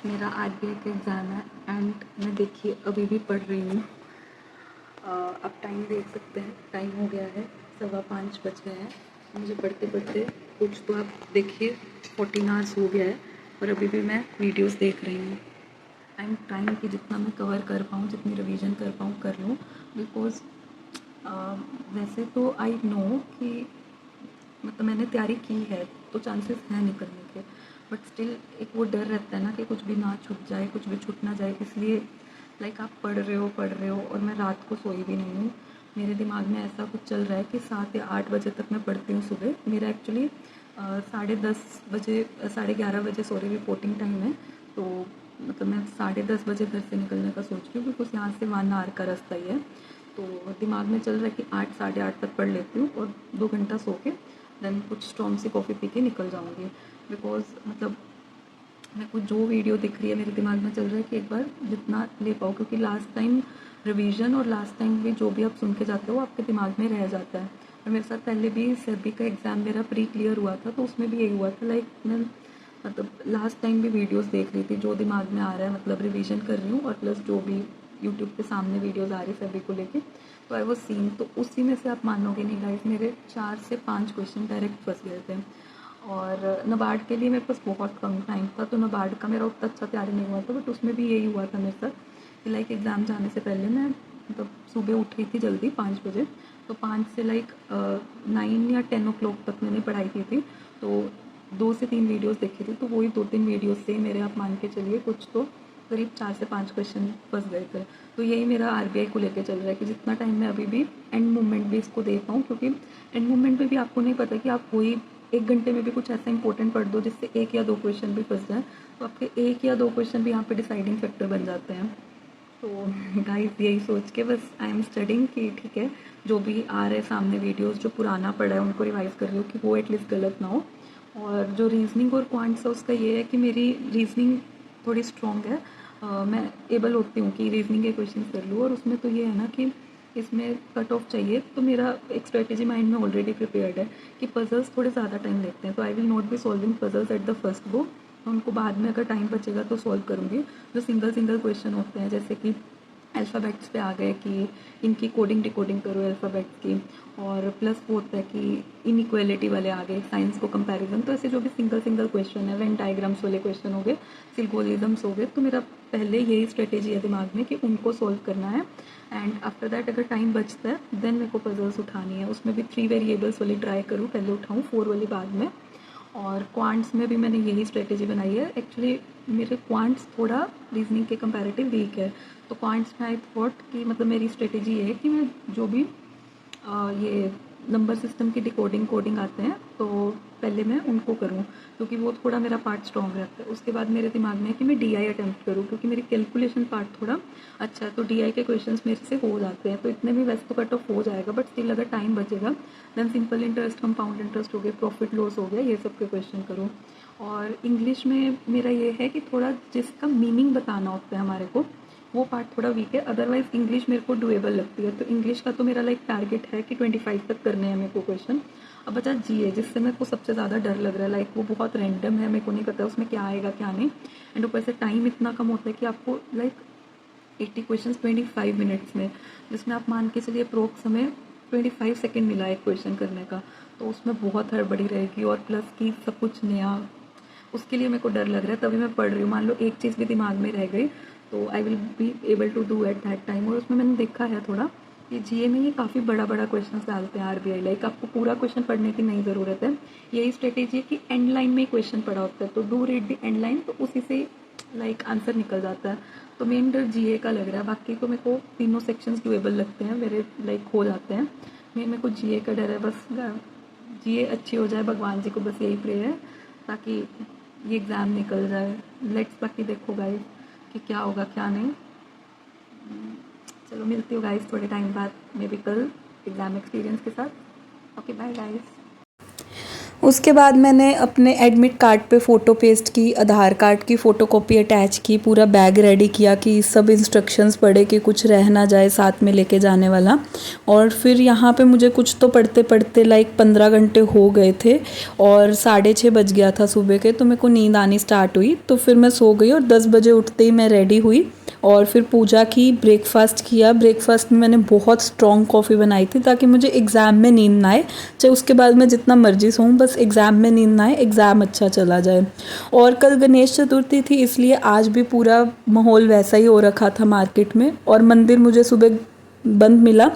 मेरा आरबीआई का एग्ज़ाम है एंड मैं देखिए अभी भी पढ़ रही हूँ। अब टाइम देख सकते हैं, टाइम हो गया है 5:15 बज गए हैं। मुझे पढ़ते पढ़ते कुछ तो आप देखिए 14 आवर्स हो गया है और अभी भी मैं वीडियोस देख रही हूँ। आई एम ट्राइंग कि जितना मैं कवर कर पाऊँ, जितनी रिवीजन कर पाऊँ कर लूँ, बिकॉज वैसे तो आई नो कि मतलब मैंने तैयारी की है तो चांसेस हैं निकलने के, बट स्टिल एक वो डर रहता है ना कि कुछ भी ना छूट जाए, कुछ भी छूट ना जाए। इसलिए लाइक आप पढ़ रहे हो और मैं रात को सोई भी नहीं हूँ। मेरे दिमाग में ऐसा कुछ चल रहा है कि 7 या 8 बजे तक मैं पढ़ती हूँ सुबह। मेरा एक्चुअली 10:30 बजे 11:30 बजे सॉरी रिपोर्टिंग टाइम है, तो मतलब मैं 10:30 बजे घर से निकलने का सोच रही हूँ बिकॉज यहाँ से 1 आवर का रास्ता ही है। तो दिमाग में चल रहा है कि 8 साढ़े 8 तक पढ़ लेती हूँ और 2 घंटा सो के देन कुछ स्ट्रॉन्ग सी कॉफ़ी पी के निकल जाऊँगी। बिकॉज मतलब मेरे को जो वीडियो दिख रही है मेरे दिमाग में चल रहा है कि एक बार जितना ले पाओ, क्योंकि लास्ट टाइम रिवीजन और लास्ट टाइम भी जो भी आप सुन के जाते हो आपके दिमाग में रह जाता है। और मेरे साथ पहले भी सेबी का एग्ज़ाम मेरा प्री क्लियर हुआ था, तो उसमें भी यही हुआ था। लाइक मैं मतलब लास्ट टाइम भी वीडियोस देख रही थी, जो दिमाग में आ रहा है मतलब रिवीजन कर रही हूँ, और प्लस जो भी यूट्यूब पे सामने वीडियोस आ रही सभी को लेके, तो आई वो सीन। तो उसी में से आप मानोगे नहीं गाइस, मेरे 4 से 5 क्वेश्चन डायरेक्ट फंस गए थे। और नबार्ड के लिए मेरे पास बहुत कम टाइम था, तो नबार्ड का मेरा उतना अच्छा तैयारी नहीं हुआ था, बट उसमें भी यही हुआ था मेरे साथ कि लाइक एग्ज़ाम जाने से पहले मैं मतलब सुबह उठ रही थी जल्दी 5 बजे, तो 5 से लाइक 9 या 10 ओ क्लॉक तक मैंने पढ़ाई की थी। तो 2 से 3 वीडियोस देखी थी, तो वही 2-3 वीडियोस से मेरे आप मान के चलिए कुछ तो करीब 4 से 5 क्वेश्चन फंस गए थे। तो यही मेरा आरबीआई को लेके चल रहा है कि जितना टाइम मैं अभी भी एंड मोमेंट भी इसको दे पाऊँ, क्योंकि एंड मोमेंट में भी आपको नहीं पता कि आप वही 1 घंटे में भी कुछ ऐसा इंपॉर्टेंट पढ़ दो जिससे 1 या 2 क्वेश्चन भी फंस जाए, तो आपके 1 या 2 क्वेश्चन भी यहाँ पे डिसाइडिंग फैक्टर बन जाते हैं। तो गाइस यही सोच के बस आई एम स्टडिंग कि ठीक है, जो भी आ रहे सामने वीडियोस, जो पुराना पढ़ा है उनको रिवाइज कर रही हूँ कि वो एटलीस्ट गलत ना हो। और जो रीजनिंग और क्वांट्स है उसका ये है कि मेरी रीजनिंग थोड़ी स्ट्रॉन्ग है। मैं एबल होती हूँ कि रीजनिंग के क्वेश्चन कर लूँ, और उसमें तो ये है ना कि इसमें कट ऑफ चाहिए, तो मेरा एक स्ट्रेटेजी माइंड में ऑलरेडी प्रिपेयर्ड है कि पजल्स थोड़े ज़्यादा टाइम लेते हैं, तो I will not be solving puzzles at the first go. उनको बाद में अगर टाइम बचेगा तो सॉल्व करूँगी। जो सिंगल सिंगल क्वेश्चन होते हैं, जैसे कि अल्फ़ाबेट्स पे आ गए कि इनकी कोडिंग डिकोडिंग करो अल्फ़ाबेट्स की, और प्लस वो होता है कि इनइक्वालिटी वाले आ गए, साइंस को कंपैरिजन। तो ऐसे जो भी सिंगल सिंगल क्वेश्चन है, वेन डायग्राम्स वाले क्वेश्चन हो गए, सिल्गोलिज्म्स हो गए, तो मेरा पहले यही स्ट्रेटेजी है दिमाग में कि उनको सॉल्व करना है। एंड आफ्टर दैट अगर टाइम बचता है देन मेरे को पजल्स उठानी है। उसमें भी 3 वेरिएबल्स वाली ट्राई करूँ, पहले उठाऊँ 4 वाली बाद में। और क्वांट्स में भी मैंने यही स्ट्रेटेजी बनाई है। एक्चुअली मेरे क्वांट्स थोड़ा रीजनिंग के कंपैरेटिव वीक है, तो क्वांट्स में आई थॉट कि मतलब मेरी स्ट्रेटेजी ये है कि मैं जो भी ये नंबर सिस्टम की डिकोडिंग कोडिंग आते हैं तो पहले मैं उनको करूँ, क्योंकि वो थोड़ा मेरा पार्ट स्ट्रॉन्ग रहता है। उसके बाद मेरे दिमाग में है कि मैं डीआई अटेम्प्ट करूँ, क्योंकि मेरी कैलकुलेशन पार्ट थोड़ा अच्छा है, तो डीआई के क्वेश्चंस मेरे से हो जाते हैं। तो इतने में वैसे तो कट ऑफ हो जाएगा, बट स्टिल अगर टाइम बचेगा then simple interest, compound interest हो गया, प्रॉफिट लॉस हो गया, ये सब के क्वेश्चन करूँ। और इंग्लिश में मेरा ये है कि थोड़ा जिसका मीनिंग बताना होता है हमारे को, वो पार्ट थोड़ा वीक है। अदरवाइज इंग्लिश मेरे को डुएबल लगती है, तो इंग्लिश का तो मेरा लाइक टारगेट है कि 25 तक करने हैं मेरे को क्वेश्चन। अब बचा जीए, जिससे मेरे को सबसे ज़्यादा डर लग रहा है। लाइक वो बहुत रैंडम है, मेरे को नहीं पता उसमें क्या आएगा क्या नहीं, एंड ऊपर से टाइम इतना कम होता है कि आपको लाइक 80 क्वेश्चन 25 मिनट्स में, जिसमें आप मान के चलिए अप्रोक्स समय 25 सेकेंड मिला है एक क्वेश्चन करने का, तो उसमें बहुत हड़बड़ी रहेगी। और प्लस की सब कुछ नया, उसके लिए मेरे को डर लग रहा है। तभी मैं पढ़ रही हूँ, मान लो एक चीज़ भी दिमाग में रह गई तो I will be able to do at that time. और उसमें मैंने देखा है थोड़ा कि जीए में ये काफ़ी बड़ा बड़ा क्वेश्चन डालते हैं आरबीआई, लाइक आपको पूरा क्वेश्चन पढ़ने की नहीं ज़रूरत है। यही स्ट्रेटेजी है कि एंड लाइन में ही क्वेश्चन पड़ा होता है, तो do read the end line, तो उसी से लाइक आंसर निकल जाता है। तो मेन डर जीए का लग रहा है, बाकी तो मेरे को तीनों सेक्शंस डुएबल लगते हैं, मेरे लाइक हो जाते हैं। मेरे को जीए का डर है, बस जीए अच्छी हो जाए, भगवान जी को बस यही प्रे है ताकि ये एग्ज़ाम निकल जाए। लेट्स बाकी देखो गाइस कि क्या होगा क्या नहीं। चलो मिलती हूँ गाइस थोड़े टाइम बाद, मे बी कल एग्ज़ाम एक्सपीरियंस के साथ। Okay bye guys. उसके बाद मैंने अपने एडमिट कार्ड पे फ़ोटो पेस्ट की, आधार कार्ड की फ़ोटोकॉपी अटैच की, पूरा बैग रेडी किया कि सब इंस्ट्रक्शंस पढ़े कि कुछ रह ना जाए साथ में लेके जाने वाला। और फिर यहाँ पे मुझे कुछ तो पढ़ते पढ़ते लाइक 15 घंटे हो गए थे और 6:30 बज गया था सुबह के, तो मेरे को नींद आनी स्टार्ट हुई। तो फिर मैं सो गई और 10 बजे उठते ही मैं रेडी हुई और फिर पूजा की, ब्रेकफास्ट किया। ब्रेकफास्ट में मैंने बहुत स्ट्रॉन्ग कॉफ़ी बनाई थी ताकि मुझे एग्ज़ाम में नींद ना आए, चाहे उसके बाद मैं जितना मर्जी सोऊं, बस एग्ज़ाम में नींद ना आए, एग्ज़ाम अच्छा चला जाए। और कल गणेश चतुर्थी थी, इसलिए आज भी पूरा माहौल वैसा ही हो रखा था मार्केट में, और मंदिर मुझे सुबह बंद मिला,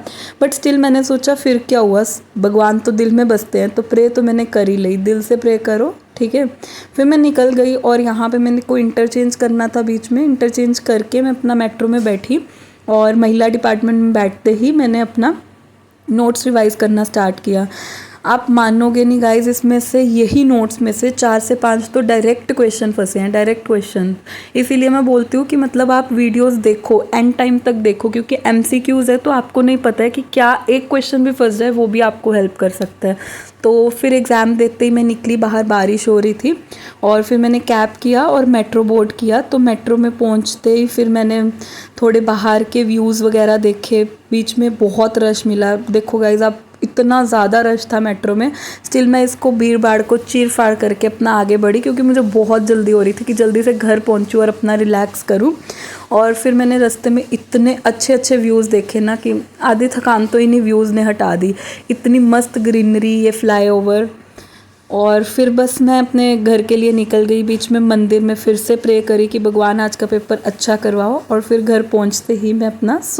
बट स्टिल मैंने सोचा फिर क्या हुआ, भगवान तो दिल में बसते हैं, तो प्रे तो मैंने कर ही ली, दिल से प्रे करो, ठीक है। फिर मैं निकल गई और यहाँ पे मैंने को इंटरचेंज करना था, बीच में इंटरचेंज करके मैं अपना मेट्रो में बैठी और महिला डिपार्टमेंट में बैठते ही मैंने अपना नोट्स रिवाइज़ करना स्टार्ट किया। आप मानोगे नहीं गाइस, इसमें से यही नोट्स में से 4 से 5 तो डायरेक्ट क्वेश्चन फंसे हैं, डायरेक्ट क्वेश्चन। इसीलिए मैं बोलती हूँ कि मतलब आप वीडियोस देखो, एंड टाइम तक देखो, क्योंकि MCQs है तो आपको नहीं पता है कि क्या एक क्वेश्चन भी फंस जाए वो भी आपको हेल्प कर सकता है। तो फिर एग्ज़ाम देते ही मैं निकली बाहर, बारिश हो रही थी, और फिर मैंने कैब किया और मेट्रो बोर्ड किया। तो मेट्रो में पहुंचते ही फिर मैंने थोड़े बाहर के व्यूज़ वगैरह देखे। बीच में बहुत रश मिला, देखो गाइज आप, इतना ज़्यादा रश था मेट्रो में। स्टिल मैं इसको भीड़ भाड़ को चीर फाड़ करके अपना आगे बढ़ी, क्योंकि मुझे बहुत जल्दी हो रही थी कि जल्दी से घर पहुंचूँ और अपना रिलैक्स करूं। और फिर मैंने रास्ते में इतने अच्छे अच्छे व्यूज़ देखे ना कि आधी थकान तो इन्हीं व्यूज़ ने हटा दी। इतनी मस्त ग्रीनरी, ये फ्लाईओवर, और फिर बस मैं अपने घर के लिए निकल गई। बीच में मंदिर में फिर से प्रे करी कि भगवान आज का पेपर अच्छा करवाओ, और फिर घर पहुंचते ही मैं अपना सो